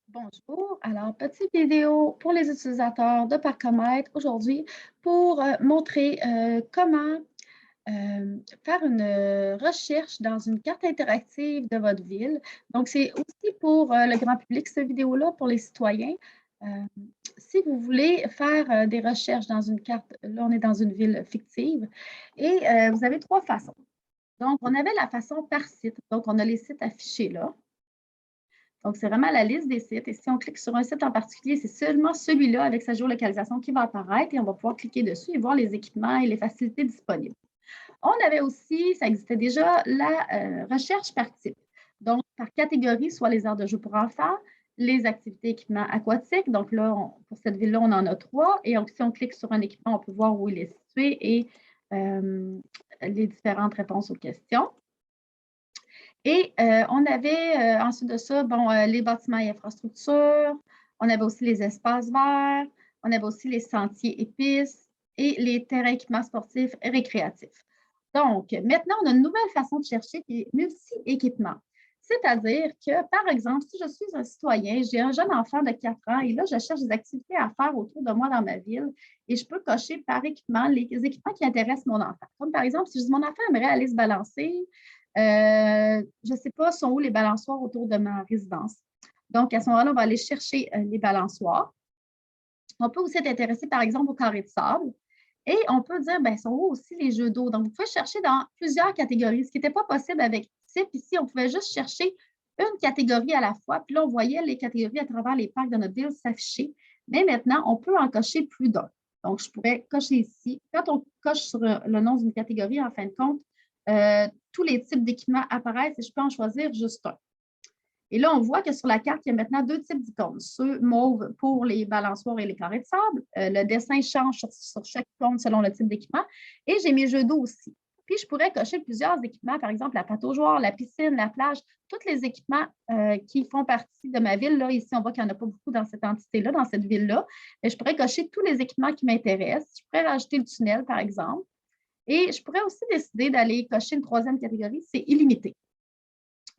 Bonjour, alors petite vidéo pour les utilisateurs de Parcomètre aujourd'hui pour montrer comment faire une recherche dans une carte interactive de votre ville. Donc, c'est aussi pour le grand public, cette vidéo-là, pour les citoyens. Euh, Si vous voulez faire des recherches dans une carte, là, on est dans une ville fictive, et vous avez trois façons. Donc, on avait la façon par site, donc on a les sites affichés là. Donc, c'est vraiment la liste des sites. Et si on clique sur un site en particulier, c'est seulement celui-là avec sa géolocalisation qui va apparaître et on va pouvoir cliquer dessus et voir les équipements et les facilités disponibles. On avait aussi, ça existait déjà, la recherche par type. Donc, par catégorie, soit les aires de jeu pour enfants, les activités équipements aquatiques. Donc là, pour cette ville-là, on en a trois. Et si on clique sur un équipement, on peut voir où il est situé et les différentes réponses aux questions. Et on avait ensuite de ça, bon, les bâtiments et infrastructures, on avait aussi les espaces verts, on avait aussi les sentiers et pistes et les terrains équipements sportifs et récréatifs. Donc, maintenant, on a une nouvelle façon de chercher qui est multi-équipement. C'est-à-dire que, par exemple, si je suis un citoyen, j'ai un jeune enfant de 4 ans et là, je cherche des activités à faire autour de moi dans ma ville et je peux cocher par équipement les équipements qui intéressent mon enfant. Comme par exemple, si je dis mon enfant aimerait aller se balancer, je ne sais pas, sont où les balançoires autour de ma résidence. Donc, à ce moment-là, on va aller chercher les balançoires. On peut aussi être intéressé, par exemple, au carré de sable. Et on peut dire, bien, sont où aussi les jeux d'eau? Donc, vous pouvez chercher dans plusieurs catégories, ce qui n'était pas possible avec TIP. Ici, on pouvait juste chercher une catégorie à la fois. Puis là, on voyait les catégories à travers les parcs de notre ville s'afficher. Mais maintenant, on peut en cocher plus d'un. Donc, je pourrais cocher ici. Quand on coche sur le nom d'une catégorie, en fin de compte, tous les types d'équipements apparaissent et je peux en choisir juste un. Et là, on voit que sur la carte, il y a maintenant deux types d'icônes. Ceux mauve pour les balançoires et les carrés de sable. Le dessin change sur chaque icône selon le type d'équipement. Et j'ai mes jeux d'eau aussi. Puis, je pourrais cocher plusieurs équipements, par exemple la pataugeoire, la piscine, la plage, tous les équipements qui font partie de ma ville. Là, ici, on voit qu'il n'y en a pas beaucoup dans cette entité-là, dans cette ville-là. Mais je pourrais cocher tous les équipements qui m'intéressent. Je pourrais rajouter le tunnel, par exemple. Et je pourrais aussi décider d'aller cocher une troisième catégorie, c'est illimité.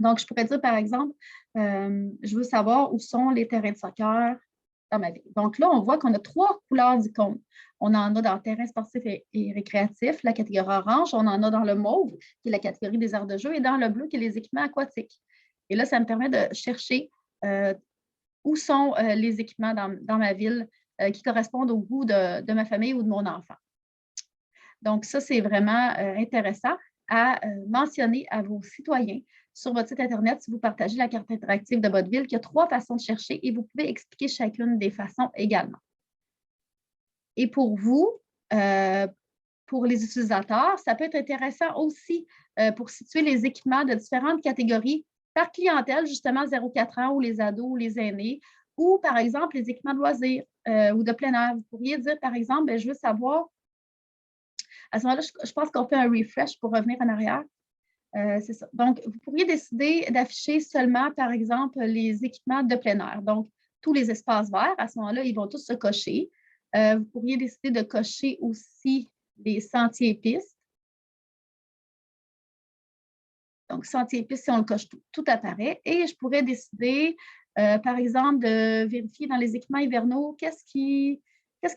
Donc, je pourrais dire, par exemple, je veux savoir où sont les terrains de soccer dans ma ville. Donc là, on voit qu'on a trois couleurs d'icônes. On en a dans le terrain sportif et récréatif, la catégorie orange. On en a dans le mauve, qui est la catégorie des aires de jeu, et dans le bleu, qui est les équipements aquatiques. Et là, ça me permet de chercher où sont les équipements dans ma ville qui correspondent au goût de ma famille ou de mon enfant. Donc, ça, c'est vraiment intéressant à mentionner à vos citoyens sur votre site Internet si vous partagez la carte interactive de votre ville, qu'il y a trois façons de chercher et vous pouvez expliquer chacune des façons également. Et pour vous, pour les utilisateurs, ça peut être intéressant aussi pour situer les équipements de différentes catégories par clientèle, justement 0-4 ans ou les ados ou les aînés, ou par exemple les équipements de loisirs ou de plein air. Vous pourriez dire, par exemple, bien, je veux savoir à ce moment-là, je pense qu'on fait un refresh pour revenir en arrière. C'est ça. Donc, vous pourriez décider d'afficher seulement, par exemple, les équipements de plein air. Donc, tous les espaces verts, à ce moment-là, ils vont tous se cocher. Vous pourriez décider de cocher aussi les sentiers et pistes. Donc, sentiers et pistes, si on le coche, tout apparaît. Et je pourrais décider, par exemple, de vérifier dans les équipements hivernaux qu'est-ce qui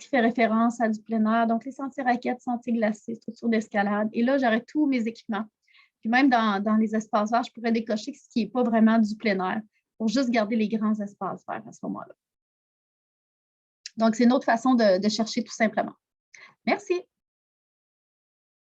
fait référence à du plein air. Donc, les sentiers raquettes, sentiers glacés, structures d'escalade. Et là, j'aurai tous mes équipements. Puis même dans les espaces verts, je pourrais décocher ce qui n'est pas vraiment du plein air pour juste garder les grands espaces verts à ce moment-là. Donc, c'est une autre façon de chercher tout simplement. Merci.